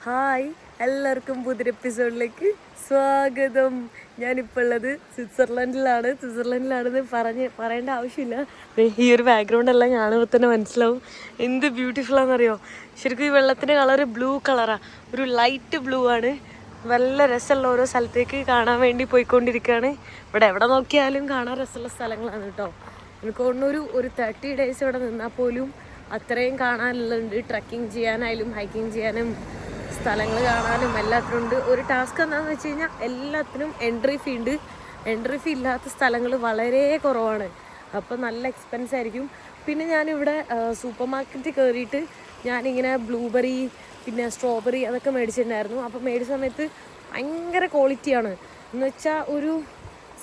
Hi, എല്ലാവർക്കും പുതിയ എപ്പിസോഡിലേക്ക് സ്വാഗതം. ഞാനിപ്പോൾ ഉള്ളത് സ്വിറ്റ്സർലൻഡിലാണെന്ന് പറയേണ്ട ആവശ്യമില്ല. ഈ ഒരു ബാക്ക്ഗ്രൗണ്ട് എല്ലാം കാണുമ്പോൾ തന്നെ മനസ്സിലാവും എന്ത് ബ്യൂട്ടിഫുള്ളാണെന്നറിയോ. ശരിക്കും ഈ വെള്ളത്തിൻ്റെ കളറ് ബ്ലൂ കളറാണ്, ഒരു ലൈറ്റ് ബ്ലൂ ആണ്. നല്ല രസമുള്ള ഓരോ സ്ഥലത്തേക്ക് കാണാൻ വേണ്ടി പോയിക്കൊണ്ടിരിക്കുകയാണ്. ഇവിടെ എവിടെ നോക്കിയാലും കാണാൻ രസമുള്ള സ്ഥലങ്ങളാണ് കേട്ടോ. എനിക്ക് തോന്നുന്നു ഒരു 30 days ഇവിടെ നിന്നാൽ പോലും അത്രയും കാണാനുള്ളുണ്ട്. ട്രക്കിങ് ചെയ്യാനായാലും ഹൈക്കിങ് ചെയ്യാനും സ്ഥലങ്ങൾ കാണാനും എല്ലാത്തിനും ഉണ്ട്. ഒരു ടാസ്ക് എന്താണെന്ന് വെച്ച് കഴിഞ്ഞാൽ എല്ലാത്തിനും എൻട്രി ഫീ ഉണ്ട്. എൻട്രി ഫീ ഇല്ലാത്ത സ്ഥലങ്ങൾ വളരെ കുറവാണ്, അപ്പോൾ നല്ല എക്സ്പെൻസ് ആയിരിക്കും. പിന്നെ ഞാനിവിടെ സൂപ്പർ മാർക്കറ്റിൽ കയറിയിട്ട് ഞാനിങ്ങനെ ബ്ലൂബെറി പിന്നെ സ്ട്രോബെറി അതൊക്കെ മേടിച്ചിട്ടുണ്ടായിരുന്നു. അപ്പോൾ മേടിച്ച സമയത്ത് ഭയങ്കര ക്വാളിറ്റിയാണ്. എന്ന് വെച്ചാൽ ഒരു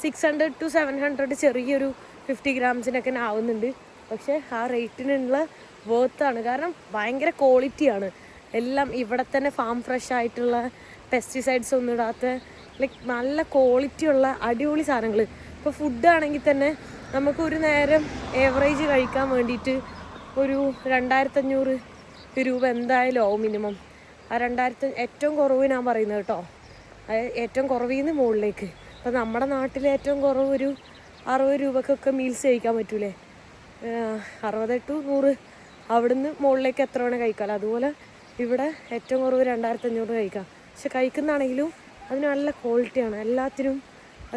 600 to 700 ചെറിയൊരു 50 grams ആവുന്നുണ്ട്. പക്ഷേ ആ റേറ്റിനുള്ള വേർത്താണ്, കാരണം ഭയങ്കര ക്വാളിറ്റിയാണ്. എല്ലാം ഇവിടെ തന്നെ ഫാം ഫ്രഷ് ആയിട്ടുള്ള പെസ്റ്റിസൈഡ്സ് ഒന്നും ഇടാത്ത ലൈക്ക് നല്ല ക്വാളിറ്റിയുള്ള അടിപൊളി സാധനങ്ങൾ. ഇപ്പോൾ ഫുഡാണെങ്കിൽ തന്നെ നമുക്ക് ഒരു നേരം ഏവറേജ് കഴിക്കാൻ വേണ്ടിയിട്ട് ഒരു 2500 രൂപ എന്തായാലും ആവും മിനിമം. ആ 2000 ഏറ്റവും കുറവ് ഞാൻ പറയുന്നത് കേട്ടോ, ഏറ്റവും കുറവിൽ നിന്ന് മുകളിലേക്ക്. അപ്പോൾ നമ്മുടെ നാട്ടിൽ ഏറ്റവും കുറവ് ഒരു 60 രൂപക്കൊക്കെ മീൽസ് കഴിക്കാൻ പറ്റൂലേ, 60 to 100 അവിടുന്ന് മുകളിലേക്ക് എത്ര വേണേൽ കഴിക്കാമല്ലോ. അതുപോലെ ഇവിടെ ഏറ്റവും കുറവ് 2500 കഴിക്കാം. പക്ഷെ കഴിക്കുന്നതാണെങ്കിലും അതിന് നല്ല ക്വാളിറ്റിയാണ്. എല്ലാത്തിനും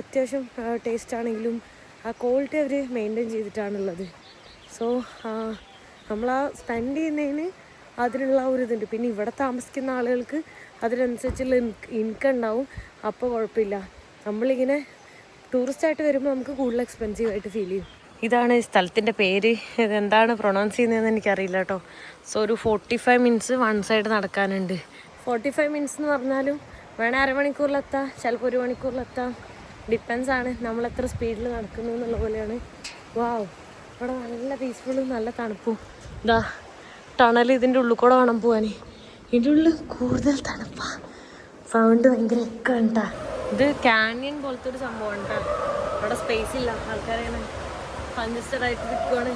അത്യാവശ്യം ടേസ്റ്റ് ആണെങ്കിലും ആ ക്വാളിറ്റി അവർ മെയിൻറ്റെയിൻ ചെയ്തിട്ടാണുള്ളത്. സോ നമ്മൾ ആ സ്പെൻഡ് ചെയ്യുന്നതിന് അതിനുള്ള ഒരു ഇതുണ്ട്. പിന്നെ ഇവിടെ താമസിക്കുന്ന ആളുകൾക്ക് അതിനനുസരിച്ചുള്ള ഇൻകം ഉണ്ടാവും, അപ്പോൾ കുഴപ്പമില്ല. നമ്മളിങ്ങനെ ടൂറിസ്റ്റായിട്ട് വരുമ്പോൾ നമുക്ക് കൂടുതൽ എക്സ്പെൻസീവായിട്ട് ഫീൽ ചെയ്യും. ഇതാണ് ഈ സ്ഥലത്തിൻ്റെ പേര്. ഇതെന്താണ് പ്രൊണൗൺസ് ചെയ്യുന്നതെന്ന് എനിക്കറിയില്ല കേട്ടോ. സോ ഒരു 45 minutes വൺ സൈഡ് നടക്കാനുണ്ട്. 45 minutes എന്ന് പറഞ്ഞാലും വേണേൽ അരമണിക്കൂറിലെത്താം, ചിലപ്പോൾ 1 മണിക്കൂറിലെത്താം. ഡിപ്പെൻസ് ആണ് നമ്മൾ എത്ര സ്പീഡിൽ നടക്കുന്നു എന്നുള്ള പോലെയാണ്. വാവ്, ഇവിടെ നല്ല പീസ്ഫുള്ളും നല്ല തണുപ്പും. ഇതാ ടണൽ ഇതിൻ്റെ ഉള്ളിൽ കൂടെ വേണം പോകാൻ. ഇതിൻ്റെ ഉള്ളിൽ കൂടുതൽ തണുപ്പാണ്, സൗണ്ട് ഭയങ്കര ഒക്കെ ഉണ്ടാ. ഇത് കാനിയൻ പോലത്തെ ഒരു സംഭവമാണ് കേട്ടോ. ഇവിടെ സ്പേസ് ഇല്ല, ആൾക്കാരാണ് കൺജസ്റ്റഡ് ആയിട്ട് നിൽക്കുകയാണ്.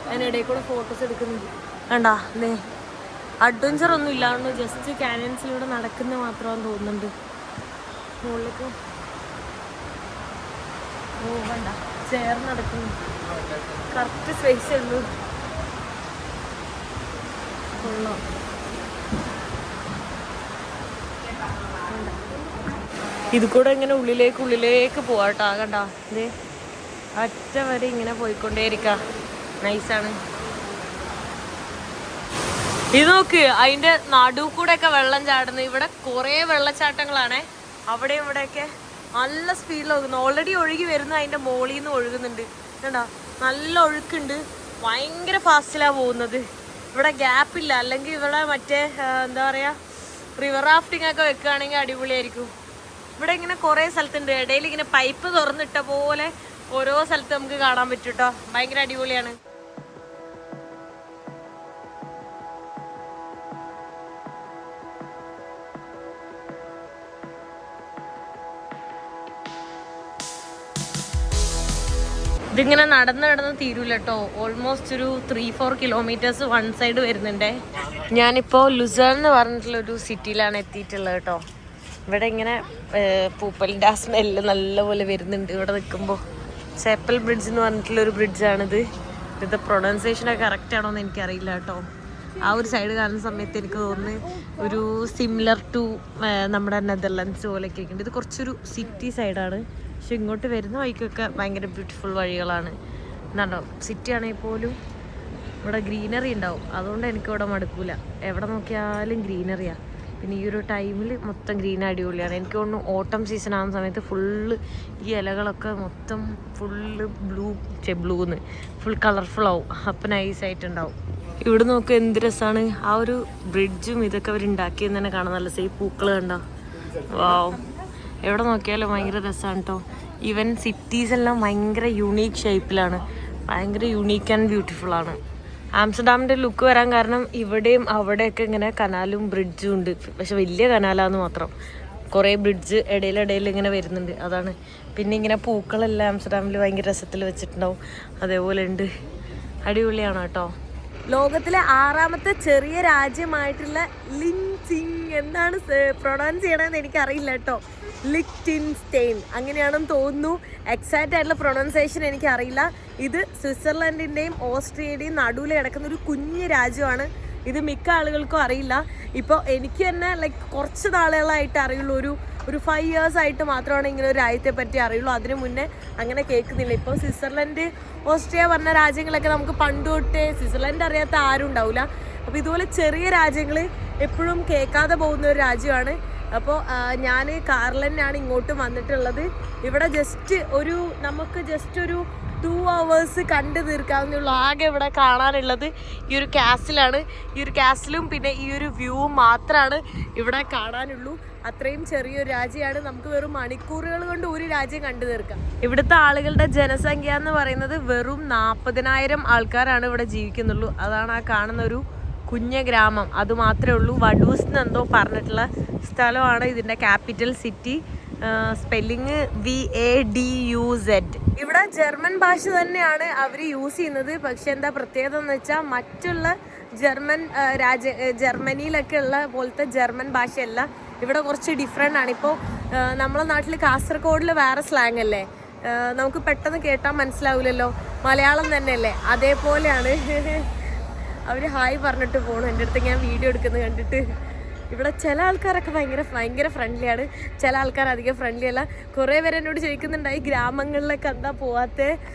അതിനിടയിൽ കൂടെ ഫോട്ടോസ് എടുക്കുന്നുണ്ട്. വേണ്ടാ അല്ലേ, അഡ്വഞ്ചർ ഒന്നും ഇല്ലാണ്ട് ജസ്റ്റ് കാനിയൻസിലൂടെ നടക്കുന്ന മാത്രമാണെന്ന് തോന്നുന്നുണ്ട്. മുകളിലേക്ക് വേണ്ട, ചേർന്ന് നടക്കുന്നു. കറക്റ്റ് സ്പേസ് ഉള്ളൂ. കൊള്ളാം. ഇത് കൂടെ ഇങ്ങനെ ഉള്ളിലേക്ക് പോവാട്ടോ. കണ്ടാ ഇതേ അറ്റ വരെ ഇങ്ങനെ പോയിക്കൊണ്ടേയിരിക്കാം. നൈസാണ്. ഇത് നോക്ക്, അതിന്റെ നടുവ് കൂടെ ഒക്കെ വെള്ളം ചാടുന്നു. ഇവിടെ കുറെ വെള്ളച്ചാട്ടങ്ങളാണ്. അവിടെ ഇവിടെയൊക്കെ നല്ല സ്പീഡിൽ ഒഴുകുന്നു. ഓൾറെഡി ഒഴുകി വരുന്നു, അതിന്റെ മോളിൽ നിന്ന് ഒഴുകുന്നുണ്ട്. കണ്ടോ, നല്ല ഒഴുക്കുണ്ട്. ഭയങ്കര ഫാസ്റ്റിലാണ് പോകുന്നത്. ഇവിടെ ഗ്യാപ്പില്ല. അല്ലെങ്കിൽ ഇവിടെ മറ്റേ എന്താ പറയാ, റിവർ റാഫ്റ്റിംഗ് ഒക്കെ വെക്കുകയാണെങ്കിൽ അടിപൊളിയായിരിക്കും. ഇവിടെ ഇങ്ങനെ കുറെ സ്ഥലത്തുണ്ട്. ഇടയിൽ ഇങ്ങനെ പൈപ്പ് തുറന്നിട്ട പോലെ ഓരോ സ്ഥലത്ത് നമുക്ക് കാണാൻ പറ്റും കേട്ടോ. ഭയങ്കര അടിപൊളിയാണ്. ഇതിങ്ങനെ നടന്ന് തീരൂല കേട്ടോ. ഓൾമോസ്റ്റ് ഒരു 3-4 kilometers വൺ സൈഡ് വരുന്നുണ്ടേ. ഞാനിപ്പോൾ ലുസേൺ എന്ന് പറഞ്ഞിട്ടുള്ളൊരു സിറ്റിയിലാണ് എത്തിയിട്ടുള്ളത് കേട്ടോ. ഇവിടെ ഇങ്ങനെ പൂപ്പലിൻ്റെ ആ സ്മെല്ല് നല്ലപോലെ വരുന്നുണ്ട് ഇവിടെ നിൽക്കുമ്പോൾ. ചേപ്പൽ ബ്രിഡ്ജ് എന്ന് പറഞ്ഞിട്ടുള്ളൊരു ബ്രിഡ്ജാണിത്. ഇത് പ്രൊണൗൺസിയേഷനൊക്കെ കറക്റ്റ് ആണോ എന്ന് എനിക്കറിയില്ല കേട്ടോ. ആ ഒരു സൈഡ് കാണുന്ന സമയത്ത് എനിക്ക് തോന്നുന്നു ഒരു സിമിലർ ടു നമ്മുടെ നെതർലാൻഡ്സ് പോലെയൊക്കെ ഉണ്ട്. ഇത് കുറച്ചൊരു സിറ്റി സൈഡാണ്, പക്ഷെ ഇങ്ങോട്ട് വരുന്ന വഴിക്കൊക്കെ ഭയങ്കര ബ്യൂട്ടിഫുൾ വഴികളാണ്. എന്താണോ, സിറ്റി ആണെങ്കിൽ പോലും ഇവിടെ ഗ്രീനറി ഉണ്ടാവും. അതുകൊണ്ട് എനിക്കിവിടെ മടുക്കൂല. എവിടെ നോക്കിയാലും ഗ്രീനറിയാണ്. പിന്നെ ഈ ഒരു ടൈമിൽ മൊത്തം ഗ്രീൻ അടിപൊളിയാണ്. എനിക്ക് തോന്നുന്നു ഓട്ടം സീസൺ ആകുന്ന സമയത്ത് ഫുള്ള് ഈ ഇലകളൊക്കെ മൊത്തം ഫുള്ള് ബ്ലൂന്ന് ഫുൾ കളർഫുൾ ആവും. അപ്പം നൈസായിട്ടുണ്ടാവും. ഇവിടെ നോക്കുക എന്ത് രസമാണ്. ആ ഒരു ബ്രിഡ്ജും ഇതൊക്കെ അവരുണ്ടാക്കിയെന്ന് തന്നെ കാണാൻ നല്ല സേഫ്. പൂക്കൾ കണ്ടോ, വാവ്. എവിടെ നോക്കിയാലും ഭയങ്കര രസമാണ് കേട്ടോ. ഈവൻ സിറ്റീസെല്ലാം ഭയങ്കര യുണീക്ക് ഷേപ്പിലാണ്. ഭയങ്കര യുണീക്ക് ആൻഡ് ബ്യൂട്ടിഫുള്ളാണ്. ആംസ്റ്റർഡാമിൻ്റെ ലുക്ക് വരാൻ കാരണം ഇവിടെയും അവിടെയൊക്കെ ഇങ്ങനെ കനാലും ബ്രിഡ്ജും ഉണ്ട്. പക്ഷെ വലിയ കനാലാന്ന് മാത്രം. കുറേ ബ്രിഡ്ജ് ഇടയിലിടയിൽ ഇങ്ങനെ വരുന്നുണ്ട്, അതാണ്. പിന്നെ ഇങ്ങനെ പൂക്കളെല്ലാം ആംസ്റ്റർഡാമിൽ ഭയങ്കര രസത്തിൽ വെച്ചിട്ടുണ്ടാവും. അതേപോലെ ഉണ്ട്. അടിപൊളിയാണ് കേട്ടോ. ലോകത്തിലെ 6ാമത്തെ ചെറിയ രാജ്യമായിട്ടുള്ള ലിൻസിങ് സ്പെല്ലിങ് എന്താണ് പ്രൊണൗൺസ് ചെയ്യണമെന്ന് എനിക്കറിയില്ല കേട്ടോ. ലിക്റ്റിൻസ്റ്റെയിൻ അങ്ങനെയാണെന്ന് തോന്നുന്നു. എക്സാക്റ്റ് ആയിട്ടുള്ള പ്രൊണൗൺസിയേഷൻ എനിക്കറിയില്ല. ഇത് സ്വിറ്റ്സർലൻഡിൻ്റെയും ഓസ്ട്രിയയുടെയും നടുവിൽ കിടക്കുന്ന ഒരു കുഞ്ഞു രാജ്യമാണ്. ഇത് മിക്ക ആളുകൾക്കും അറിയില്ല. ഇപ്പോൾ എനിക്ക് തന്നെ ലൈക്ക് കുറച്ച് നാളുകളായിട്ട് അറിയുള്ളൂ. ഒരു 5 years ആയിട്ട് മാത്രമാണ് ഇങ്ങനെ ഒരു രാജ്യത്തെ പറ്റി അറിയുള്ളൂ. അതിന് മുന്നേ അങ്ങനെ കേൾക്കുന്നില്ല. ഇപ്പോൾ സ്വിറ്റ്സർലൻഡ്, ഓസ്ട്രിയ പറഞ്ഞ രാജ്യങ്ങളൊക്കെ നമുക്ക് പണ്ട് തൊട്ടേ, സ്വിറ്റ്സർലൻഡ് അറിയാത്ത ആരും ഉണ്ടാവില്ല. അപ്പോൾ ഇതുപോലെ ചെറിയ രാജ്യങ്ങൾ എപ്പോഴും കേൾക്കാതെ പോകുന്ന ഒരു രാജ്യമാണ്. അപ്പോൾ ഞാൻ കാറിൽ തന്നെയാണ് ഇങ്ങോട്ട് വന്നിട്ടുള്ളത്. ഇവിടെ നമുക്ക് ജസ്റ്റ് ഒരു 2 hours കണ്ടു തീർക്കാവുന്നുള്ളൂ. ആകെ ഇവിടെ കാണാനുള്ളത് ഈ ഒരു കാസിലാണ്. ഈ ഒരു കാസിലും പിന്നെ ഈ ഒരു വ്യൂവും മാത്രമാണ് ഇവിടെ കാണാനുള്ളൂ. അത്രയും ചെറിയൊരു രാജ്യമാണ്. നമുക്ക് വെറും മണിക്കൂറുകൾ കൊണ്ട് ഒരു രാജ്യം കണ്ടു തീർക്കാം. ഇവിടുത്തെ ആളുകളുടെ ജനസംഖ്യ എന്ന് പറയുന്നത് വെറും 40,000 ആൾക്കാരാണ് ഇവിടെ ജീവിക്കുന്നുള്ളൂ. അതാണ് ആ കാണുന്ന ഒരു കുഞ്ഞ ഗ്രാമം. അതുമാത്രമേ ഉള്ളൂ. വഡൂസ് എന്നെന്തോ പറഞ്ഞിട്ടുള്ള സ്ഥലമാണ് ഇതിൻ്റെ ക്യാപിറ്റൽ സിറ്റി. Spelling VADUZ. ഇവിടെ ജർമ്മൻ ഭാഷ തന്നെയാണ് അവർ യൂസ് ചെയ്യുന്നത്. പക്ഷെ എന്താ പ്രത്യേകത എന്ന് വെച്ചാൽ മറ്റുള്ള ജർമ്മനിയിലൊക്കെ ഉള്ള പോലത്തെ ജർമ്മൻ ഭാഷയല്ല. ഇവിടെ കുറച്ച് ഡിഫറെൻ്റ് ആണ്. ഇപ്പോൾ നമ്മളെ നാട്ടിൽ കാസർഗോഡിൽ വേറെ സ്ലാങ് അല്ലേ, നമുക്ക് പെട്ടെന്ന് കേട്ടാൽ മനസ്സിലാവില്ലല്ലോ. മലയാളം തന്നെയല്ലേ, അതേപോലെയാണ്. അവർ ഹായ് പറഞ്ഞിട്ട് പോകണം. എൻ്റെ അടുത്ത് ഞാൻ വീഡിയോ എടുക്കുന്നത് കണ്ടിട്ട്. ഇവിടെ ചില ആൾക്കാരൊക്കെ ഭയങ്കര ഫ്രണ്ട്ലിയാണ്, ചില ആൾക്കാർ അധികം ഫ്രണ്ട്ലി അല്ല. കുറേ പേര് എന്നോട് ചോദിക്കുന്നുണ്ടായി ഗ്രാമങ്ങളിലൊക്കെ എന്താ പോവാത്തേ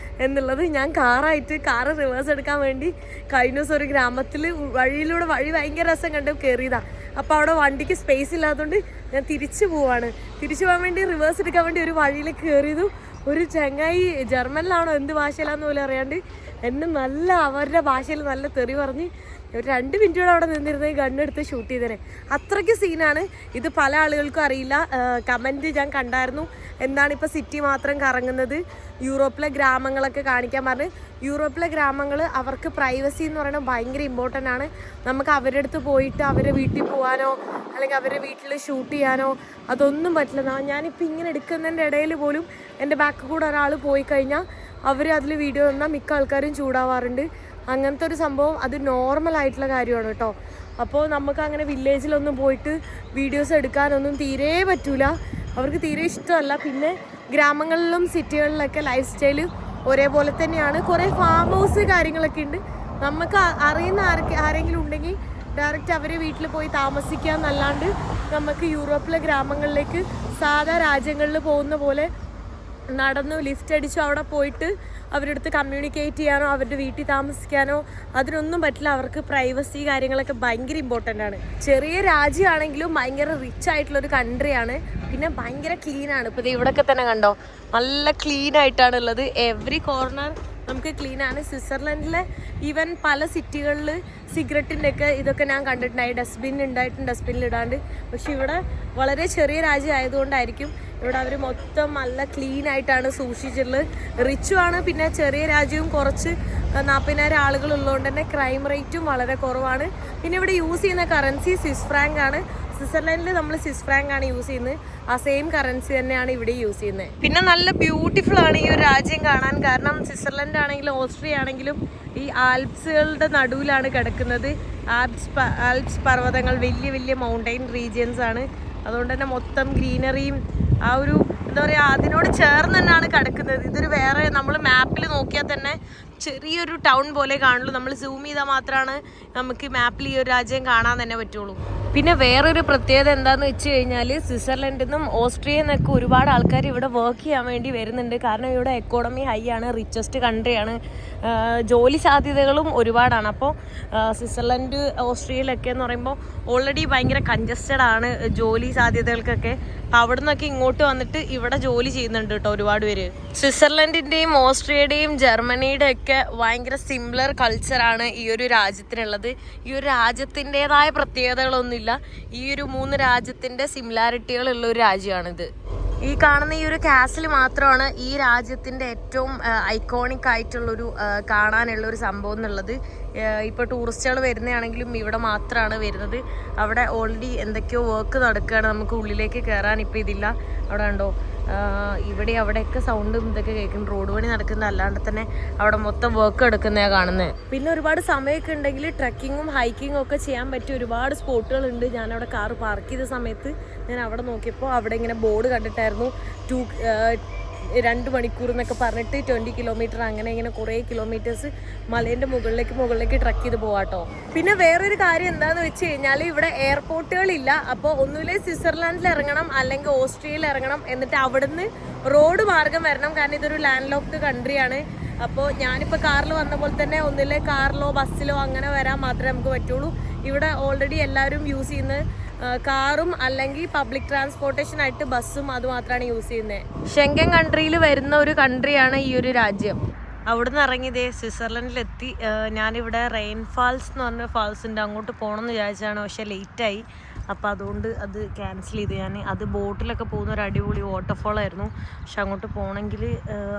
എന്നുള്ളത്. ഞാൻ കാറ് റിവേഴ്സ് എടുക്കാൻ വേണ്ടി കഴിഞ്ഞ ദിവസം ഒരു ഗ്രാമത്തിൽ വഴി ഭയങ്കര രസം കണ്ട് കയറിയതാണ്. അപ്പോൾ അവിടെ വണ്ടിക്ക് സ്പേസ് ഇല്ലാത്തതുകൊണ്ട് ഞാൻ തിരിച്ചു പോകാൻ വേണ്ടി റിവേഴ്സ് എടുക്കാൻ വേണ്ടി ഒരു വഴിയിൽ കയറിയതും ഒരു ചങ്ങായി ജർമ്മനിലാണോ എന്ത് ഭാഷയിലാന്ന് പോലും അറിയാണ്ട് എന്നെ അവരുടെ ഭാഷയിൽ നല്ല തെറി പറഞ്ഞ് ഒരു 2 minute അവിടെ നിന്നിരുന്ന ഗണ്ണെടുത്ത് ഷൂട്ട് ചെയ്തേനെ. അത്രയ്ക്ക് സീനാണ്. ഇത് പല ആളുകൾക്കും അറിയില്ല. കമൻറ്റ് ഞാൻ കണ്ടായിരുന്നു, എന്താണ് ഇപ്പോൾ സിറ്റി മാത്രം കറങ്ങുന്നത്, യൂറോപ്പിലെ ഗ്രാമങ്ങളൊക്കെ കാണിക്കാൻ പറഞ്ഞ്. യൂറോപ്പിലെ ഗ്രാമങ്ങൾ അവർക്ക് പ്രൈവസി എന്ന് പറയുന്നത് ഭയങ്കര ഇമ്പോർട്ടൻ്റ് ആണ്. നമുക്ക് അവരുടെ അടുത്ത് പോയിട്ട് അവരുടെ വീട്ടിൽ പോകാനോ അല്ലെങ്കിൽ അവരുടെ വീട്ടിൽ ഷൂട്ട് ചെയ്യാനോ അതൊന്നും പറ്റില്ല. ഞാനിപ്പോൾ ഇങ്ങനെ എടുക്കുന്നതിൻ്റെ ഇടയിൽ പോലും എൻ്റെ ബാക്കിൽ കൂടെ ഒരാൾ പോയി കഴിഞ്ഞാൽ അവർ അതിൽ വീഡിയോ തന്നാൽ മിക്ക ആൾക്കാരും ചൂടാവാറുണ്ട്. അങ്ങനത്തെ ഒരു സംഭവം അത് നോർമലായിട്ടുള്ള കാര്യമാണ് കേട്ടോ. അപ്പോൾ നമുക്ക് അങ്ങനെ വില്ലേജിലൊന്നും പോയിട്ട് വീഡിയോസ് എടുക്കാനൊന്നും തീരെ പറ്റൂല. അവർക്ക് തീരെ ഇഷ്ടമല്ല. പിന്നെ ഗ്രാമങ്ങളിലും സിറ്റികളിലൊക്കെ ലൈഫ് സ്റ്റൈൽ ഒരേപോലെ തന്നെയാണ്. കുറേ ഫാം ഹൗസ് കാര്യങ്ങളൊക്കെ ഉണ്ട്. നമുക്ക് അറിയുന്ന ആരെങ്കിലും ഉണ്ടെങ്കിൽ ഡയറക്റ്റ് അവരെ വീട്ടിൽ പോയി താമസിക്കുക എന്നല്ലാണ്ട് നമുക്ക് യൂറോപ്പിലെ ഗ്രാമങ്ങളിലേക്ക് സാധാ രാജ്യങ്ങളിൽ പോകുന്ന പോലെ നടന്നു ലിഫ്റ്റ് അടിച്ചു അവിടെ പോയിട്ട് അവരുടെ അടുത്ത് കമ്മ്യൂണിക്കേറ്റ് ചെയ്യാനോ അവരുടെ വീട്ടിൽ താമസിക്കാനോ അതിനൊന്നും പറ്റില്ല. അവർക്ക് പ്രൈവസി കാര്യങ്ങളൊക്കെ ഭയങ്കര ഇമ്പോർട്ടൻ്റ് ആണ്. ചെറിയ രാജ്യമാണെങ്കിലും ഭയങ്കര റിച്ച് ആയിട്ടുള്ളൊരു കൺട്രിയാണ്. പിന്നെ ഭയങ്കര ക്ലീനാണ്. ഇപ്പോൾ ഇവിടെയൊക്കെ തന്നെ കണ്ടോ, നല്ല ക്ലീൻ ആയിട്ടാണ് ഉള്ളത്. എവറി കോർണർ നമുക്ക് ക്ലീനാണ്. സ്വിറ്റ്സർലൻഡിലെ ഈവൻ പല സിറ്റികളിൽ സിഗരറ്റിൻ്റെ ഒക്കെ ഇതൊക്കെ ഞാൻ കണ്ടിട്ടുണ്ടായി. ഡസ്റ്റ്ബിന്നിൽ ഇടാണ്ട്. പക്ഷെ ഇവിടെ വളരെ ചെറിയ രാജ്യം ആയതുകൊണ്ടായിരിക്കും ഇവിടെ അവർ മൊത്തം നല്ല ക്ലീൻ ആയിട്ടാണ് സൂക്ഷിച്ചിട്ടുള്ളത്. റിച്ചുമാണ്. പിന്നെ ചെറിയ രാജ്യവും കുറച്ച് 40,000 ആളുകൾ ഉള്ളതുകൊണ്ട് തന്നെ ക്രൈം റേറ്റും വളരെ കുറവാണ്. പിന്നെ ഇവിടെ യൂസ് ചെയ്യുന്ന കറൻസി സ്വിസ് ഫ്രാങ്ക് ആണ്. സ്വിറ്റ്സർലൻഡിൽ നമ്മൾ സ്വിസ് ഫ്രാങ്ക് ആണ് യൂസ് ചെയ്യുന്നത്. ആ സെയിം കറൻസി തന്നെയാണ് ഇവിടെ യൂസ് ചെയ്യുന്നത്. പിന്നെ നല്ല ബ്യൂട്ടിഫുൾ ആണ് ഈ ഒരു രാജ്യം കാണാൻ. കാരണം സ്വിറ്റ്സർലൻഡ് ആണെങ്കിലും ഓസ്ട്രിയ ആണെങ്കിലും ഈ ആൽപ്സുകളുടെ നടുവിലാണ് കിടക്കുന്നത്. ആൽപ്സ് പർവ്വതങ്ങൾ വലിയ വലിയ മൗണ്ടൈൻ റീജിയൻസ് ആണ്. അതുകൊണ്ട് തന്നെ മൊത്തം ഗ്രീനറിയും ആ ഒരു എന്താ പറയുക അതിനോട് ചേർന്ന് തന്നെയാണ് കിടക്കുന്നത്. ഇതൊരു വേറെ നമ്മൾ മാപ്പിൽ നോക്കിയാൽ തന്നെ ചെറിയൊരു ടൗൺ പോലെ കാണുള്ളൂ. നമ്മൾ സൂം ചെയ്താൽ മാത്രമാണ് നമുക്ക് മാപ്പിൽ ഈ ഒരു രാജ്യം കാണാൻ തന്നെ പറ്റുള്ളൂ. പിന്നെ വേറൊരു പ്രത്യേകത എന്താണെന്ന് വെച്ച് കഴിഞ്ഞാൽ സ്വിറ്റ്സർലൻഡിൽ നിന്നും ഓസ്ട്രിയയിൽ നിന്നൊക്കെ ഒരുപാട് ആൾക്കാർ ഇവിടെ വർക്ക് ചെയ്യാൻ വേണ്ടി വരുന്നുണ്ട്. കാരണം ഇവിടെ എക്കോണമി ഹൈ ആണ്, റിച്ചസ്റ്റ് കൺട്രിയാണ്, ജോലി സാധ്യതകളും ഒരുപാടാണ്. അപ്പോൾ സ്വിറ്റ്സർലൻഡ് ഓസ്ട്രിയയിലൊക്കെ എന്ന് പറയുമ്പോൾ ഓൾറെഡി ഭയങ്കര കൺജസ്റ്റഡ് ആണ് ജോലി സാധ്യതകൾക്കൊക്കെ. അപ്പോൾ അവിടെ നിന്നൊക്കെ ഇങ്ങോട്ട് വന്നിട്ട് ഇവിടെ ജോലി ചെയ്യുന്നുണ്ട് കേട്ടോ ഒരുപാട് പേര്. സ്വിറ്റ്സർലൻഡിൻ്റെയും ഓസ്ട്രിയയുടെയും ജർമ്മനിയുടെ ഒക്കെ ഭയങ്കര സിമിലർ കൾച്ചറാണ് ഈ ഒരു രാജ്യത്തിനുള്ളത്. ഈ ഒരു രാജ്യത്തിൻ്റെതായ പ്രത്യേകതകളൊന്നുമില്ല. ഈ ഒരു 3 രാജ്യത്തിൻ്റെ സിമിലാരിറ്റികളുള്ള ഒരു രാജ്യമാണിത്. ഈ കാണുന്ന ഈ ഒരു കാസിൽ മാത്രമാണ് ഈ രാജ്യത്തിൻ്റെ ഏറ്റവും ഐക്കോണിക് ആയിട്ടുള്ളൊരു കാണാനുള്ളൊരു സംഭവം എന്നുള്ളത്. ഇപ്പോൾ ടൂറിസ്റ്റുകൾ വരുന്നതാണെങ്കിലും ഇവിടെ മാത്രമാണ് വരുന്നത്. അവിടെ ഓൾറെഡി എന്തൊക്കെയോ വർക്ക് നടക്കുകയാണ്. നമുക്ക് ഉള്ളിലേക്ക് കയറാൻ ഇപ്പോൾ ഇതില്ല. അവിടെ ഉണ്ടോ ഇവിടെ അവിടെയൊക്കെ സൗണ്ടും ഇതൊക്കെ കേൾക്കും. റോഡ് പണി നടക്കുന്നത് അല്ലാണ്ട് തന്നെ അവിടെ മൊത്തം വർക്ക് എടുക്കുന്നതാണ് കാണുന്നത്. പിന്നെ ഒരുപാട് സമയമൊക്കെ ഉണ്ടെങ്കിൽ ട്രക്കിങ്ങും ഹൈക്കിങ്ങും ഒക്കെ ചെയ്യാൻ പറ്റിയ ഒരുപാട് സ്പോട്ടുകളുണ്ട്. ഞാനവിടെ കാറ് പാർക്ക് ചെയ്ത സമയത്ത് ഞാൻ അവിടെ നോക്കിയപ്പോൾ അവിടെ ഇങ്ങനെ ബോർഡ് കണ്ടിട്ടായിരുന്നു 2 മണിക്കൂർ എന്നൊക്കെ പറഞ്ഞിട്ട് 20 കിലോമീറ്റർ അങ്ങനെ ഇങ്ങനെ കുറേ കിലോമീറ്റേഴ്സ് മലേൻ്റെ മുകളിലേക്ക് ട്രക്ക് ചെയ്ത് പോവാട്ടോ. പിന്നെ വേറൊരു കാര്യം എന്താണെന്ന് വെച്ച് കഴിഞ്ഞാൽ ഇവിടെ എയർപോർട്ടുകളില്ല. അപ്പോൾ ഒന്നുമില്ലേ സ്വിറ്റ്സർലാൻഡിൽ ഇറങ്ങണം അല്ലെങ്കിൽ ഓസ്ട്രിയയിൽ ഇറങ്ങണം, എന്നിട്ട് അവിടുന്ന് റോഡ് മാർഗം വരണം. കാരണം ഇതൊരു ലാൻഡ് ലോക്ക്ഡ് കൺട്രിയാണ്. അപ്പോൾ ഞാനിപ്പോൾ കാറിൽ വന്ന പോലെ തന്നെ ഒന്നില്ലേ കാറിലോ ബസ്സിലോ അങ്ങനെ വരാൻ മാത്രമേ നമുക്ക് പറ്റുള്ളൂ. ഇവിടെ ഓൾറെഡി എല്ലാവരും യൂസ് ചെയ്യുന്നത് കാറും അല്ലെങ്കിൽ പബ്ലിക് ട്രാൻസ്പോർട്ടേഷൻ ആയിട്ട് ബസ്സും അത് മാത്രമാണ് യൂസ് ചെയ്യുന്നത്. ഷെങ്കൻ കൺട്രിയിൽ വരുന്ന ഒരു കൺട്രിയാണ് ഈ ഒരു രാജ്യം. അവിടുന്ന് ഇറങ്ങിയതേ സ്വിറ്റ്സർലൻഡിലെത്തി. ഞാനിവിടെ റെയിൻ ഫാൾസ് എന്ന് പറഞ്ഞ ഫാൾസ് ഉണ്ട്, അങ്ങോട്ട് പോകണമെന്ന് വിചാരിച്ചാണ്, പക്ഷേ ലേറ്റായി. അപ്പോൾ അതുകൊണ്ട് അത് ക്യാൻസൽ ചെയ്ത് അത് ബോട്ടിലൊക്കെ പോകുന്ന ഒരു അടിപൊളി വാട്ടർഫോളായിരുന്നു. പക്ഷെ അങ്ങോട്ട് പോകണമെങ്കിൽ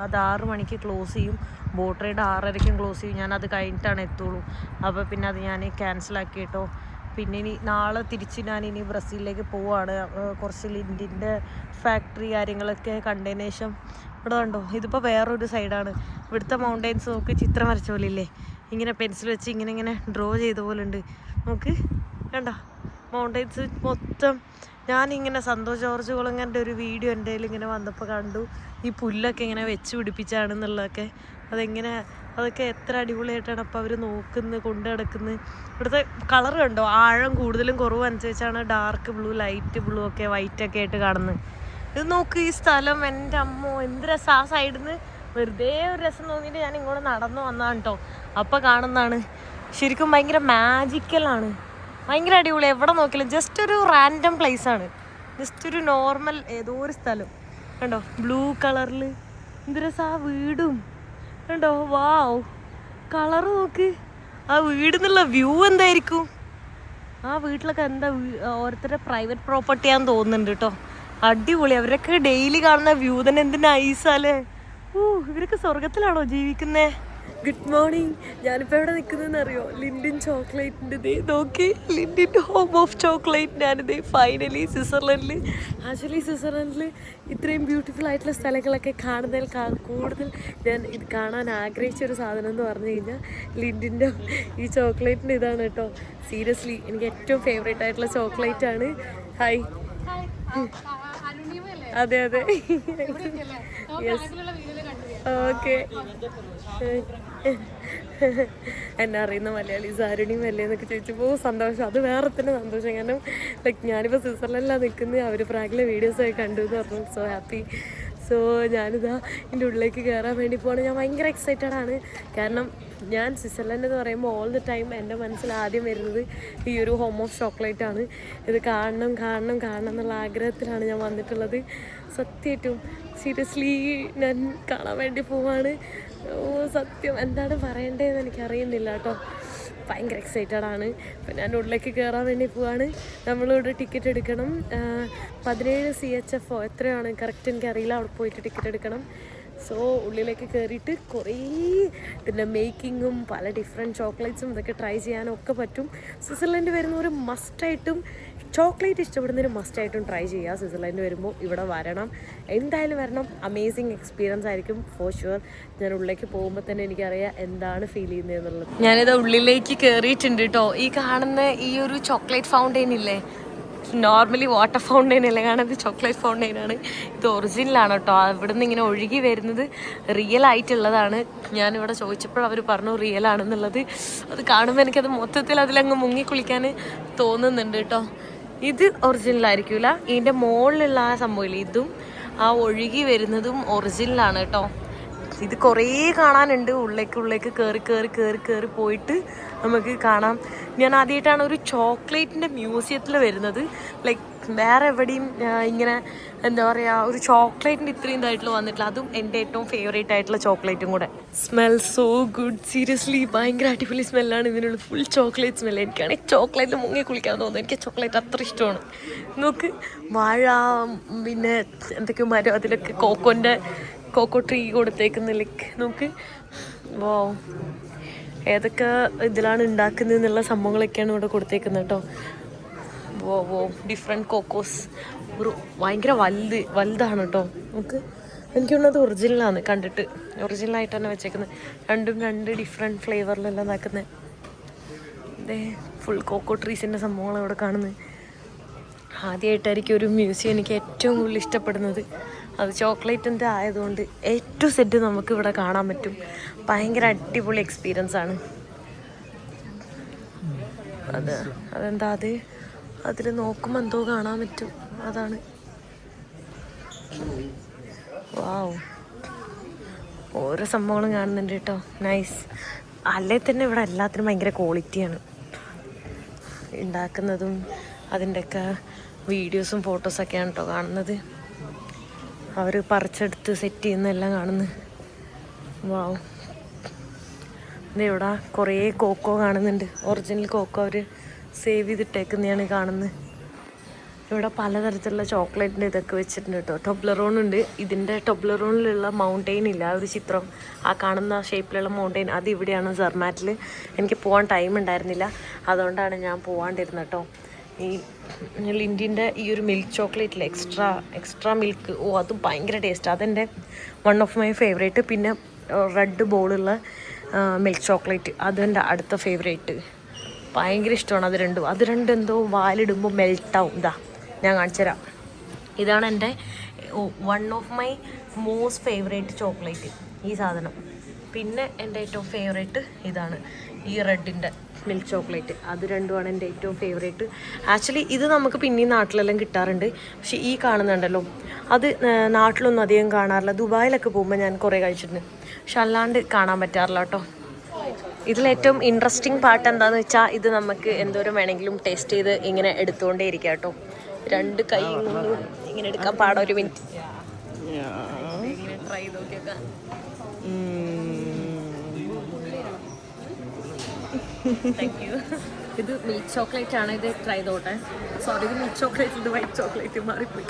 അത് 6 മണിക്ക് ക്ലോസ് ചെയ്യും. ബോട്ട് റൈഡ് 6:30 ക്ലോസ് ചെയ്യും. ഞാനത് കഴിഞ്ഞിട്ടാണ് എത്തുള്ളൂ. അപ്പോൾ പിന്നെ അത് ഞാൻ ക്യാൻസലാക്കി കേട്ടോ. പിന്നെ ഇനി നാളെ തിരിച്ച് ഞാനിനി ബ്രസീലിലേക്ക് പോവുകയാണ്. കുറച്ച് ലിൻഡിൻ്റെ ഫാക്ടറി കാര്യങ്ങളൊക്കെ കണ്ടതിന് ശേഷം ഇവിടെ കണ്ടോ, ഇതിപ്പോൾ വേറൊരു സൈഡാണ്. ഇവിടുത്തെ മൗണ്ടെയ്ൻസ് നോക്ക്, ചിത്രം വരച്ച പോലെ ഇല്ലേ, ഇങ്ങനെ പെൻസിൽ വെച്ച് ഇങ്ങനെ ഡ്രോ ചെയ്ത പോലെ ഉണ്ട്. നോക്ക് കണ്ടോ മൗണ്ടെയ്ൻസ് മൊത്തം. ഞാനിങ്ങനെ സന്തോഷ് ജോർജ് കുളങ്ങൻ്റെ ഒരു വീഡിയോ എൻ്റെ കയ്യിൽ ഇങ്ങനെ വന്നപ്പോൾ കണ്ടു. ഈ പുല്ലൊക്കെ ഇങ്ങനെ വെച്ച് പിടിപ്പിച്ചാണെന്നുള്ളതൊക്കെ അതൊക്കെ എത്ര അടിപൊളിയായിട്ടാണ് അപ്പോൾ അവർ കൊണ്ടു നടക്കുന്നത്. ഇവിടുത്തെ കളർ കണ്ടോ, ആഴം കൂടുതലും കുറവും അനുസരിച്ചാണ് ഡാർക്ക് ബ്ലൂ, ലൈറ്റ് ബ്ലൂ ഒക്കെ വൈറ്റൊക്കെ ആയിട്ട് കാണുന്നത്. ഇത് നോക്ക് ഈ സ്ഥലം, എൻ്റെ അമ്മോ എന്ത് രസം. ആ സൈഡിൽ നിന്ന് വെറുതെ ഒരു രസം തോന്നിയിട്ട് ഞാൻ ഇങ്ങോട്ട് നടന്നു വന്നതാണ് കേട്ടോ. അപ്പോൾ കാണുന്നതാണ് ശരിക്കും ഭയങ്കര മാജിക്കലാണ്, ഭയങ്കര അടിപൊളി. എവിടെ നോക്കിയാലും ജസ്റ്റ് ഒരു റാൻഡം പ്ലേസാണ്, ജസ്റ്റ് ഒരു നോർമൽ ഏതോ ഒരു സ്ഥലം കണ്ടോ, ബ്ലൂ കളറിൽ എന്ത് രസം. ആ വീടും കണ്ടോ, വാവ് കളറ് നോക്ക്. ആ വീടിന്നുള്ള വ്യൂ എന്തായിരിക്കും, ആ വീട്ടിലൊക്കെ ഓരോരുത്തരുടെ പ്രൈവറ്റ് പ്രോപ്പർട്ടിയാന്ന് തോന്നുന്നുണ്ട് കേട്ടോ. അടിപൊളി. അവരൊക്കെ ഡെയിലി കാണുന്ന വ്യൂ തന്നെ എന്ത് നൈസാല്ലേ. ഇവരൊക്കെ സ്വർഗത്തിലാണോ ജീവിക്കുന്നേ. Good morning. ഞാനിപ്പോൾ എവിടെ നിൽക്കുന്നതെന്ന് അറിയോ, ലിൻഡിൻ ചോക്ലേറ്റിൻ്റെ ഇതേ നോക്കി, ലിൻഡിൻ ഹോം ഓഫ് ചോക്ലേറ്റ്. ഞാനിതേ ഫൈനലി സ്വിറ്റ്സർലൻഡിൽ. ആക്ച്വലി സ്വിറ്റ്സർലൻഡിൽ ഇത്രയും ബ്യൂട്ടിഫുൾ ആയിട്ടുള്ള സ്ഥലങ്ങളൊക്കെ കാണുന്നതിൽ കൂടുതൽ ഞാൻ ഇത് കാണാൻ ആഗ്രഹിച്ചൊരു സാധനം എന്ന് പറഞ്ഞു കഴിഞ്ഞാൽ ലിൻഡിൻ്റെ ഈ ചോക്ലേറ്റിൻ്റെ ഇതാണ് കേട്ടോ. സീരിയസ്ലി എനിക്ക് ഏറ്റവും ഫേവറേറ്റ് ആയിട്ടുള്ള ചോക്ലേറ്റാണ്. ഹായ്. അതെ യെസ്, ഓക്കെ. എന്നെ അറിയുന്ന മലയാളീസ് അരുണിയും അല്ലേ എന്നൊക്കെ ചോദിച്ചപ്പോൾ സന്തോഷം, അത് വേറെ തന്നെ സന്തോഷം. കാരണം ഞാനിപ്പോൾ സ്വിറ്റ്സർലൻഡിലാണ് നിൽക്കുന്നത്, അവർ പ്രാഗിലെ വീഡിയോസൊക്കെ കണ്ടു എന്ന് പറഞ്ഞു. So happy. സോ ഞാനിതാ ഇതിൻ്റെ ഉള്ളിലേക്ക് കയറാൻ വേണ്ടി പോകണം. ഞാൻ ഭയങ്കര എക്സൈറ്റഡ് ആണ്. കാരണം ഞാൻ സ്വിറ്റ്സർലൻഡ് എന്ന് പറയുമ്പോൾ ഓൾ ദ ടൈം എൻ്റെ മനസ്സിൽ ആദ്യം വരുന്നത് ഈ ഒരു ഹോം ഓഫ് ചോക്ലേറ്റ് ആണ്. ഇത് കാണണം എന്നുള്ള ആഗ്രഹത്തിലാണ് ഞാൻ വന്നിട്ടുള്ളത്. സത്യമായിട്ടും സീരിയസ്ലി ഞാൻ കാണാൻ വേണ്ടി പോവാണ്. സത്യം എന്താണ് പറയേണ്ടതെന്ന് എനിക്കറിയുന്നില്ല കേട്ടോ. ഭയങ്കര എക്സൈറ്റഡ് ആണ്. അപ്പം ഞാൻ ഉള്ളിലേക്ക് കയറാൻ വേണ്ടി പോവാണ്. നമ്മളിവിടെ ടിക്കറ്റ് എടുക്കണം. 17 CHF എത്രയാണ് കറക്റ്റ് എനിക്കറിയില്ല. അവിടെ പോയിട്ട് ടിക്കറ്റ് എടുക്കണം. സോ ഉള്ളിലേക്ക് കയറിയിട്ട് കുറേ ഇതിൻ്റെ മേക്കിങ്ങും പല ഡിഫറെൻറ്റ് ചോക്ലേറ്റ്സും ഇതൊക്കെ ട്രൈ ചെയ്യാനൊക്കെ പറ്റും. സ്വിറ്റ്സർലൻഡ് വരുന്നവർ മസ്റ്റായിട്ടും ചോക്ലേറ്റ് ഇഷ്ടപ്പെടുന്നതിന് മസ്റ്റായിട്ടും ട്രൈ ചെയ്യുക. സ്വിറ്റ്സർലൻഡ് വരുമ്പോൾ ഇവിടെ വരണം, എന്തായാലും വരണം. അമേസിങ് എക്സ്പീരിയൻസ് ആയിരിക്കും ഫോർ ഷുവർ. ഞാൻ ഉള്ളിലേക്ക് പോകുമ്പോൾ തന്നെ എനിക്കറിയാം എന്താണ് ഫീൽ ചെയ്യുന്നത് എന്നുള്ളത്. ഞാനിത് ഉള്ളിലേക്ക് കയറിയിട്ടുണ്ട് കേട്ടോ. ഈ കാണുന്ന ഈ ഒരു ചോക്ലേറ്റ് ഫൗണ്ടെയിൻ ഇല്ലേ, നോർമലി വാട്ടർ ഫൗണ്ടെയിൻ അല്ലേ കാണുന്നത്, ചോക്ലേറ്റ് ഫൗണ്ടെയിനാണ്. ഇത് ഒറിജിനലാണ് കേട്ടോ. ഇവിടെ നിന്ന് ഇങ്ങനെ ഒഴുകി വരുന്നത് റിയൽ ആയിട്ടുള്ളതാണ്. ഞാനിവിടെ ചോദിച്ചപ്പോൾ അവർ പറഞ്ഞു റിയൽ ആണെന്നുള്ളത്. അത് കാണുമ്പോൾ എനിക്കത് മൊത്തത്തിൽ അതിലങ്ങ് മുങ്ങി കുളിക്കാൻ തോന്നുന്നുണ്ട് കേട്ടോ. ഇത് ഒറിജിനലായിരിക്കില്ല, ഇതിൻ്റെ മുകളിലുള്ള ആ സംഭവമില്ല, ഇതും ആ ഒഴുകി വരുന്നതും ഒറിജിനലാണ് കേട്ടോ. ഇത് കുറേ കാണാനുണ്ട്. ഉള്ളിലേക്ക് കയറി പോയിട്ട് നമുക്ക് കാണാം. ഞാൻ ആദ്യമായിട്ടാണ് ഒരു ചോക്ലേറ്റിൻ്റെ മ്യൂസിയത്തിൽ വരുന്നത്. ലൈക്ക് വേറെ എവിടെയും ഇങ്ങനെ എന്താ പറയുക, ഒരു ചോക്ലേറ്റിൻ്റെ ഇത്രയും ഇതായിട്ടുള്ള വന്നിട്ടില്ല. അതും എൻ്റെ ഏറ്റവും ഫേവറേറ്റ് ആയിട്ടുള്ള ചോക്ലേറ്റും കൂടെ. സ്മെൽ സോ ഗുഡ്, സീരിയസ്ലി ഭയങ്കര അടിപൊളി സ്മെല്ലാണ് ഇതിനുള്ള. Full chocolate smell. എനിക്കാണെങ്കിൽ ചോക്ലേറ്റിൽ മുങ്ങി കുളിക്കാൻ തോന്നുന്നു. എനിക്ക് ചോക്ലേറ്റ് അത്ര ഇഷ്ടമാണ്. നോക്ക്, വാഴ, പിന്നെ എന്തൊക്കെയോ മരം, അതിലൊക്കെ കോക്കോ ട്രീ കൊടുത്തേക്കുന്ന. ലൈക്ക് നോക്ക്, വോ ഏതൊക്കെ ഇതിലാണ് ഉണ്ടാക്കുന്നത് എന്നുള്ള സംഭവങ്ങളൊക്കെയാണ് ഇവിടെ കൊടുത്തേക്കുന്നത് കേട്ടോ. ഓ ഡിഫറെൻറ്റ് കോക്കോസ്. ഒരു ഭയങ്കര വലുതാണ് കേട്ടോ. നമുക്ക് എനിക്ക് തോന്നുന്നത് ഒറിജിനലാണ് കണ്ടിട്ട്. ഒറിജിനലായിട്ട് തന്നെ വെച്ചേക്കുന്നത്. രണ്ടും രണ്ട് ഡിഫറെൻറ്റ് ഫ്ലേവറിലെല്ലാം ഇതാക്കുന്നത്. ഇതേ ഫുൾ കോക്കോ ട്രീസിൻ്റെ സംഭവങ്ങൾ അവിടെ കാണുന്നത്. ആദ്യമായിട്ടായിരിക്കും ഒരു മ്യൂസിയം എനിക്ക് ഏറ്റവും കൂടുതൽ ഇഷ്ടപ്പെടുന്നത്. അത് ചോക്ലേറ്റിൻ്റെ ആയതുകൊണ്ട് ഏറ്റവും സെറ്റ് നമുക്ക് ഇവിടെ കാണാൻ പറ്റും. ഭയങ്കര അടിപൊളി എക്സ്പീരിയൻസ് ആണ്. അതെന്താ അതിൽ നോക്കുമ്പോൾ എന്തോ കാണാൻ പറ്റും. അതാണ്. വാവ്, ഓരോ സംഭവങ്ങളും കാണുന്നുണ്ട് കേട്ടോ. നൈസ്. അല്ലേ തന്നെ ഇവിടെ എല്ലാത്തിനും ഭയങ്കര ക്വാളിറ്റിയാണ്. ഉണ്ടാക്കുന്നതും അതിൻ്റെയൊക്കെ വീഡിയോസും ഫോട്ടോസൊക്കെയാണ് കേട്ടോ കാണുന്നത്. അവർ പറിച്ചെടുത്ത് സെറ്റ് ചെയ്യുന്നതെല്ലാം കാണുന്നത്. വാവ്. ഇവിടെ കുറേ കോക്കോ കാണുന്നുണ്ട്. ഒറിജിനൽ കോക്കോ അവർ സേവ് ചെയ്തിട്ടേക്കുന്നതാണ് കാണുന്നത്. ഇവിടെ പലതരത്തിലുള്ള ചോക്ലേറ്റിൻ്റെ ഇതൊക്കെ വെച്ചിട്ടുണ്ട് കേട്ടോ. ടൊബ്ലറോൺ ഉണ്ട്. ഇതിൻ്റെ ടൊബ്ലറോണിലുള്ള മൗണ്ടെയിൻ ഇല്ല, ഒരു ചിത്രം, ആ കാണുന്ന ഷേപ്പിലുള്ള മൗണ്ടെയിൻ, അത് ഇവിടെയാണ് സെർമാറ്റിൽ. എനിക്ക് പോകാൻ ടൈം ഉണ്ടായിരുന്നില്ല, അതുകൊണ്ടാണ് ഞാൻ പോകാണ്ടിരുന്നത് കേട്ടോ. ഈ ലിൻഡിൻ്റെ ഈ ഒരു മിൽക്ക് ചോക്ലേറ്റിൽ എക്സ്ട്രാ മിൽക്ക്, അതും ഭയങ്കര ടേസ്റ്റ്. അതെൻ്റെ വൺ ഓഫ് മൈ ഫേവറേറ്റ്. പിന്നെ റെഡ് ബോളുള്ള മിൽക്ക് ചോക്ലേറ്റ്, അതെൻ്റെ അടുത്ത ഫേവറേറ്റ്. ഭയങ്കര ഇഷ്ടമാണ് അത് രണ്ടും എന്തോ വാലിടുമ്പോൾ മെൽട്ടാവും. ഞാൻ കാണിച്ചു തരാം. ഇതാണ് എൻ്റെ one of my most favourite chocolate, ഈ സാധനം. പിന്നെ എൻ്റെ ഏറ്റവും ഫേവറേറ്റ് ഇതാണ്, ഈ റെഡിൻ്റെ മിൽക്ക് ചോക്ലേറ്റ്. അത് രണ്ടുമാണ് എൻ്റെ ഏറ്റവും ഫേവറേറ്റ്. ആക്ച്വലി ഇത് നമുക്ക് പിന്നെയും നാട്ടിലെല്ലാം കിട്ടാറുണ്ട്. പക്ഷെ ഈ കാണുന്നുണ്ടല്ലോ, അത് നാട്ടിലൊന്നും അധികം കാണാറില്ല. ദുബായിലൊക്കെ പോകുമ്പോൾ ഞാൻ കുറേ കഴിച്ചിട്ടുണ്ട്, പക്ഷെ അല്ലാണ്ട് കാണാൻ പറ്റാറില്ല കേട്ടോ. ഇതിലേറ്റവും ഇൻട്രസ്റ്റിംഗ് പാർട്ട് എന്താണെന്ന് വെച്ചാൽ, ഇത് നമുക്ക് എന്തോരം വേണമെങ്കിലും ടേസ്റ്റ് ചെയ്ത് ഇങ്ങനെ എടുത്തുകൊണ്ടേ ഇരിക്കാം കേട്ടോ. രണ്ട് കൈ കൊണ്ട് ഇങ്ങനെ എടുക്കാൻ പാടാം. ഒരു മിനിറ്റ് ഇങ്ങനെ ട്രൈ ചെയ്ത് നോക്കിയൊക്കെ. Thank you. ഇത് മിൽക്ക് ചോക്ലേറ്റ് ആണ്. ഇത് ട്രൈ ചെയ്തോട്ടെ. സോറി, ഇത് മിൽക്ക് ചോക്ലേറ്റ്, ഇത് വൈറ്റ് ചോക്ലേറ്റ്, മാറിപ്പോയി.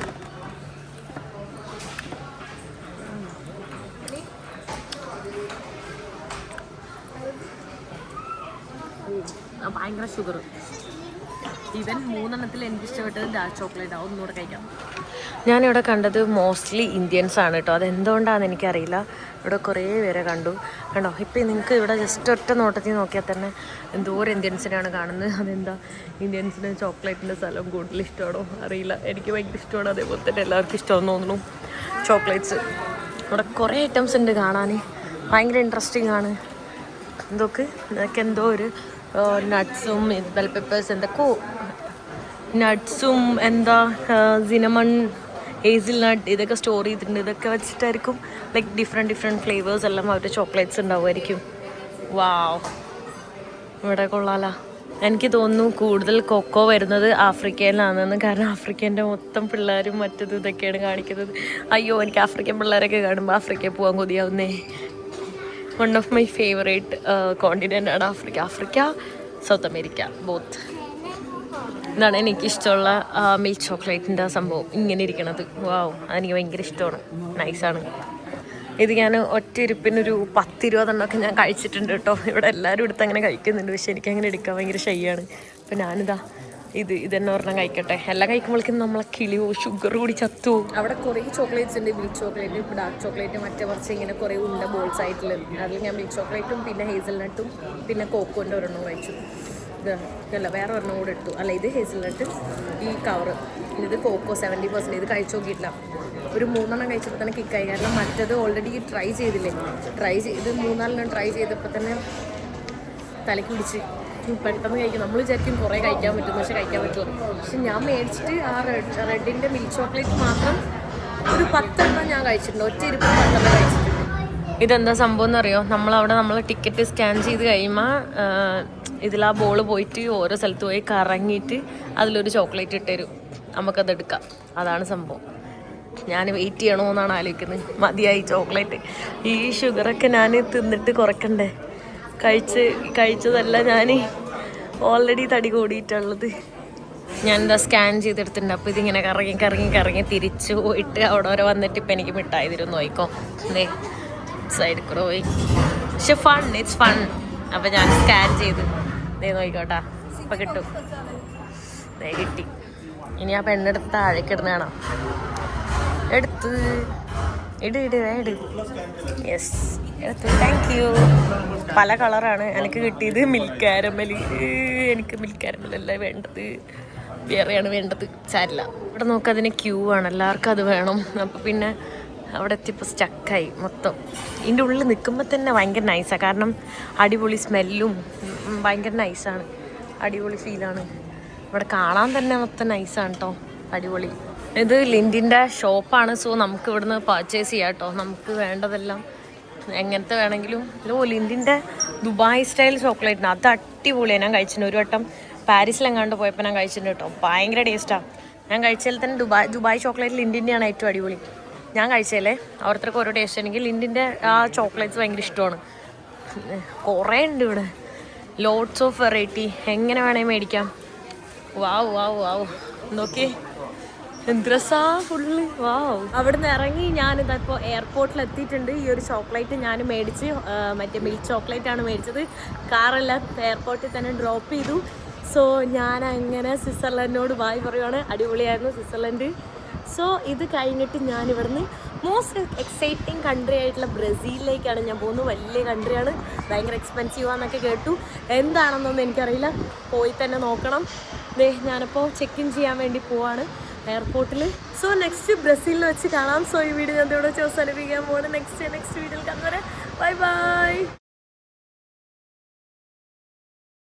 ഭയങ്കര ഷുഗർ. ഈവൻ 3 എനിക്ക് ഇഷ്ടപ്പെട്ടത് ഡാർക്ക് ചോക്ലേറ്റ് ആവും. ഒന്നുകൂടെ കഴിക്കാം. ഞാനിവിടെ കണ്ടത് മോസ്റ്റ്ലി ഇന്ത്യൻസ് ആണ് കേട്ടോ. അതെന്തുകൊണ്ടാണെന്ന് എനിക്കറിയില്ല. ഇവിടെ കുറേ പേരെ കണ്ടോ. ഇപ്പം നിങ്ങൾക്ക് ഇവിടെ ജസ്റ്റ് ഒറ്റ നോട്ടത്തിൽ നോക്കിയാൽ തന്നെ എന്തോരം ഇന്ത്യൻസിനെയാണ് കാണുന്നത്. അതെന്താ, ഇന്ത്യൻസിന് ചോക്ലേറ്റിൻ്റെ സ്ഥലം കൂടുതൽ ഇഷ്ടമാണോ അറിയില്ല. എനിക്ക് ഭയങ്കര ഇഷ്ടമാണ്. അതേപോലെ തന്നെ എല്ലാവർക്കും ഇഷ്ടമാണെന്ന് തോന്നുന്നു ചോക്ലേറ്റ്സ്. ഇവിടെ കുറേ ഐറ്റംസ് ഉണ്ട് കാണാൻ. ഭയങ്കര ഇൻട്രസ്റ്റിംഗ് ആണ്. ഇതൊക്കെ എന്തോ ഒരു നട്ട്സും ബെൽ പെപ്പേഴ്സ്, എന്തൊക്കെ നട്ട്സും സിനമൺ, ഹേസിൽ നട്ട്, ഇതൊക്കെ സ്റ്റോർ ചെയ്തിട്ടുണ്ട്. ഇതൊക്കെ വെച്ചിട്ടായിരിക്കും ലൈക്ക് ഡിഫറെൻറ്റ് ഫ്ലേവേഴ്സ് എല്ലാം അവരുടെ ചോക്ലേറ്റ്സ് ഉണ്ടാവുമായിരിക്കും. വാവ്, ഇവിടെ കൊള്ളാലോ. എനിക്ക് തോന്നുന്നു കൂടുതൽ കൊക്കോ വരുന്നത് ആഫ്രിക്കയിലാണെന്ന്. കാരണം ആഫ്രിക്കേൻ്റെ മൊത്തം പിള്ളേരും മറ്റത് ഇതൊക്കെയാണ് കാണിക്കുന്നത്. അയ്യോ, എനിക്ക് ആഫ്രിക്കൻ പിള്ളേരൊക്കെ കാണുമ്പോൾ ആഫ്രിക്കയിൽ പോകാൻ കൊതിയാവുന്നേ. One of my favourite continent ആണ് ആഫ്രിക്ക, സൗത്ത് അമേരിക്ക, ബോത്ത്. ഇതാണ് എനിക്കിഷ്ടമുള്ള മിൽക്ക് ചോക്ലേറ്റിൻ്റെ സംഭവം, ഇങ്ങനെ ഇരിക്കണത്. വാവ്, അതെനിക്ക് ഭയങ്കര ഇഷ്ടമാണ്. നൈസാണ്. ഇത് ഞാൻ ഒറ്റ ഇരിപ്പിനൊരു 10-20 ഞാൻ കഴിച്ചിട്ടുണ്ട് കേട്ടോ. ഇവിടെ എല്ലാവരും എടുത്ത് അങ്ങനെ കഴിക്കുന്നുണ്ട്, പക്ഷെ എനിക്കങ്ങനെ എടുക്കാൻ ഭയങ്കര ഷൈയാണ്. അപ്പോൾ ഞാനിതാ ഇതെന്നെ ഒരെണ്ണം കഴിക്കട്ടെ. എല്ലാം കഴിക്കുമ്പോഴേക്കും നമ്മളെ കിളിയോ ഷുഗർ കൂടി ചത്തു. അവിടെ കുറേ ചോക്ലേറ്റ്സ് ഉണ്ട്. മിൽക്ക് ചോക്ലേറ്റ്, ഡാർക്ക് ചോക്ലേറ്റ്, മറ്റേ കുറച്ച് ഇങ്ങനെ കുറേ ഉണ്ട് ബോൾസ് ആയിട്ടുള്ള. അതിൽ ഞാൻ മിൽക്ക് ചോക്ലേറ്റും പിന്നെ ഹേസൽനട്ടും പിന്നെ കോക്കോൻ്റെ ഒരെണ്ണം കഴിച്ചു. ഇതല്ല, വേറെ ഒരെണ്ണം കൂടെ എടുത്തു. അല്ല, ഇത് ഹേസൽനട്ട്, ഈ കവറ്. ഇത് കോക്കോ 70%. ഇത് കഴിച്ചു നോക്കിയിട്ടില്ല. ഒരു 3 കഴിച്ചപ്പോൾ തന്നെ കിക്കായി. കാരണം മറ്റത് ഓൾറെഡി ട്രൈ ചെയ്തില്ലേ. ഇത് 3-4 ട്രൈ ചെയ്തപ്പോൾ തന്നെ തലയ്ക്ക് പിടിച്ച് പെട്ടെന്ന് കഴിക്കും. നമ്മൾ വിചാരിക്കും കുറേ കഴിക്കാൻ പറ്റും, പക്ഷെ കഴിക്കാൻ പറ്റില്ല. പക്ഷെ ഞാൻ മേടിച്ചിട്ട് ആ റെഡിൻ്റെ മിൽക്ക് ചോക്ലേറ്റ് മാത്രം ഒരു 10 ഞാൻ കഴിച്ചിട്ടുണ്ട്. ഒറ്റ ഇരിപ്പ് 10 കഴിച്ചിട്ടുണ്ട്. ഇതെന്താ സംഭവം എന്നറിയോ? നമ്മൾ ടിക്കറ്റ് സ്കാൻ ചെയ്ത് കഴിയുമ്പോൾ ഇതിലാ ബോൾ പോയിട്ട് ഓരോ സ്ഥലത്ത് പോയി കറങ്ങിയിട്ട് അതിലൊരു ചോക്ലേറ്റ് ഇട്ടുതരും. നമുക്കതെടുക്കാം. അതാണ് സംഭവം. ഞാൻ വെയിറ്റ് ചെയ്യണമെന്നാണ് ആലോചിക്കുന്നത്. മതിയായി ചോക്ലേറ്റ്. ഈ ഷുഗറൊക്കെ ഞാൻ തിന്നിട്ട് കുറയ്ക്കണ്ടേ? കഴിച്ചതല്ല, ഞാൻ ഓൾറെഡി തടി കൂടിയിട്ടുള്ളത്. ഞാനെന്താ സ്കാൻ ചെയ്തെടുത്തിട്ടുണ്ട്. അപ്പോൾ ഇതിങ്ങനെ കറങ്ങി തിരിച്ചു പോയിട്ട് അവിടെ വരെ വന്നിട്ട് ഇപ്പം എനിക്ക് മിഠായി തരുമെന്ന് നോക്കിക്കോ. എന്തേ സൈഡിൽ കൂടെ പോയി. പക്ഷെ ഇറ്റ്സ് ഫൺ. അപ്പോൾ ഞാൻ സ്കാൻ ചെയ്ത് നോക്കിക്കോട്ടാ. ഇപ്പം കിട്ടും. കിട്ടി. ഇനി ആ പെണ്ണെടുത്ത് താഴേക്ക് ഇടുന്ന കാണാം. എടുത്ത് ഇട്. യെസ്, എടുത്ത്. Thank you. പല കളറാണ് എനിക്ക് കിട്ടിയത്. Milk caramel. എനിക്ക് മിൽക്ക് കാരമലല്ല വേണ്ടത്, വേറെയാണ് വേണ്ടത്. സാരില്ല. ഇവിടെ നോക്കുക, അതിന് ക്യൂ ആണ്, എല്ലാവർക്കും അത് വേണം. അപ്പോൾ പിന്നെ അവിടെ എത്തിയപ്പോൾ സ്റ്റക്കായി മൊത്തം. ഇതിൻ്റെ ഉള്ളിൽ നിൽക്കുമ്പോൾ തന്നെ ഭയങ്കര നൈസാണ്, കാരണം അടിപൊളി സ്മെല്ലും ഭയങ്കര നൈസാണ്, അടിപൊളി ഫീലാണ്. ഇവിടെ കാണാൻ തന്നെ മൊത്തം നൈസാണ് കേട്ടോ, അടിപൊളി. ഇത് ലിൻഡിൻ്റെ ഷോപ്പാണ്. സോ നമുക്ക് ഇവിടുന്ന് പർച്ചേസ് ചെയ്യാം കേട്ടോ, നമുക്ക് വേണ്ടതെല്ലാം എങ്ങനത്തെ വേണമെങ്കിലും. ലിൻഡിൻ്റെ ദുബായ് സ്റ്റൈൽ ചോക്ലേറ്റ് അത് അടിപൊളിയാണ്. ഞാൻ കഴിച്ചിട്ടുണ്ട് ഒരു വട്ടം, പാരീസിലെങ്ങാണ്ട് പോയപ്പോൾ ഞാൻ കഴിച്ചിട്ടുണ്ട് കേട്ടോ, ഭയങ്കര ടേസ്റ്റാണ്. ഞാൻ കഴിച്ചതിൽ തന്നെ ദുബായ് ചോക്ലേറ്റ് ലിൻഡിൻ്റെയാണ് ഏറ്റവും അടിപൊളി. ഞാൻ കഴിച്ചതല്ലേ, ഓരോരുത്തർക്ക് ഓരോ ടേസ്റ്റ്. എനിക്ക് ലിൻഡിൻ്റെ ആ ചോക്ലേറ്റ്സ് ഭയങ്കര ഇഷ്ടമാണ്. കുറേ ഉണ്ട് ഇവിടെ, ലോട്ട്സ് ഓഫ് വെറൈറ്റി, എങ്ങനെ വേണേൽ മേടിക്കാം. വാവ് നോക്കി എന്ത് രസാ ഫുള്ള്. വാവ്. അവിടുന്ന് ഇറങ്ങി ഞാനിതാ ഇപ്പോൾ എയർപോർട്ടിൽ എത്തിയിട്ടുണ്ട്. ഈ ഒരു ചോക്ലേറ്റ് ഞാൻ മേടിച്ച്, മറ്റേ മിൽക്ക് ചോക്ലേറ്റ് ആണ് മേടിച്ചത്. കാറെല്ലാം എയർപോർട്ടിൽ തന്നെ ഡ്രോപ്പ് ചെയ്തു. സോ ഞാൻ അങ്ങനെ സ്വിറ്റ്സർലൻഡിനോട് ബായ് പറയുവാണ്. അടിപൊളിയായിരുന്നു സ്വിറ്റ്സർലൻഡ്. സോ ഇത് കഴിഞ്ഞിട്ട് ഞാൻ ഇവിടുന്ന് മോസ്റ്റ് എക്സൈറ്റിംഗ് കൺട്രി ആയിട്ടുള്ള ബ്രസീലിലേക്കാണ് ഞാൻ പോകുന്നത്. വലിയ കൺട്രിയാണ്, ഭയങ്കര എക്സ്പെൻസീവാന്നൊക്കെ കേട്ടു. എന്താണെന്നൊന്നും എനിക്കറിയില്ല, പോയി തന്നെ നോക്കണം. ഞാനിപ്പോൾ ചെക്ക് ഇൻ ചെയ്യാൻ വേണ്ടി പോവാണ് എയർപോർട്ടിൽ. സോ നെക്സ്റ്റ് ബ്രസീലിൽ വെച്ച് കാണാം. സോ ഈ വീഡിയോ ഞാൻ ഇവിടെ അവസാനിപ്പിക്കാൻ പോവാണ്. നെക്സ്റ്റ് വീഡിയോയിൽ കാണുന്നവരെ ബൈ.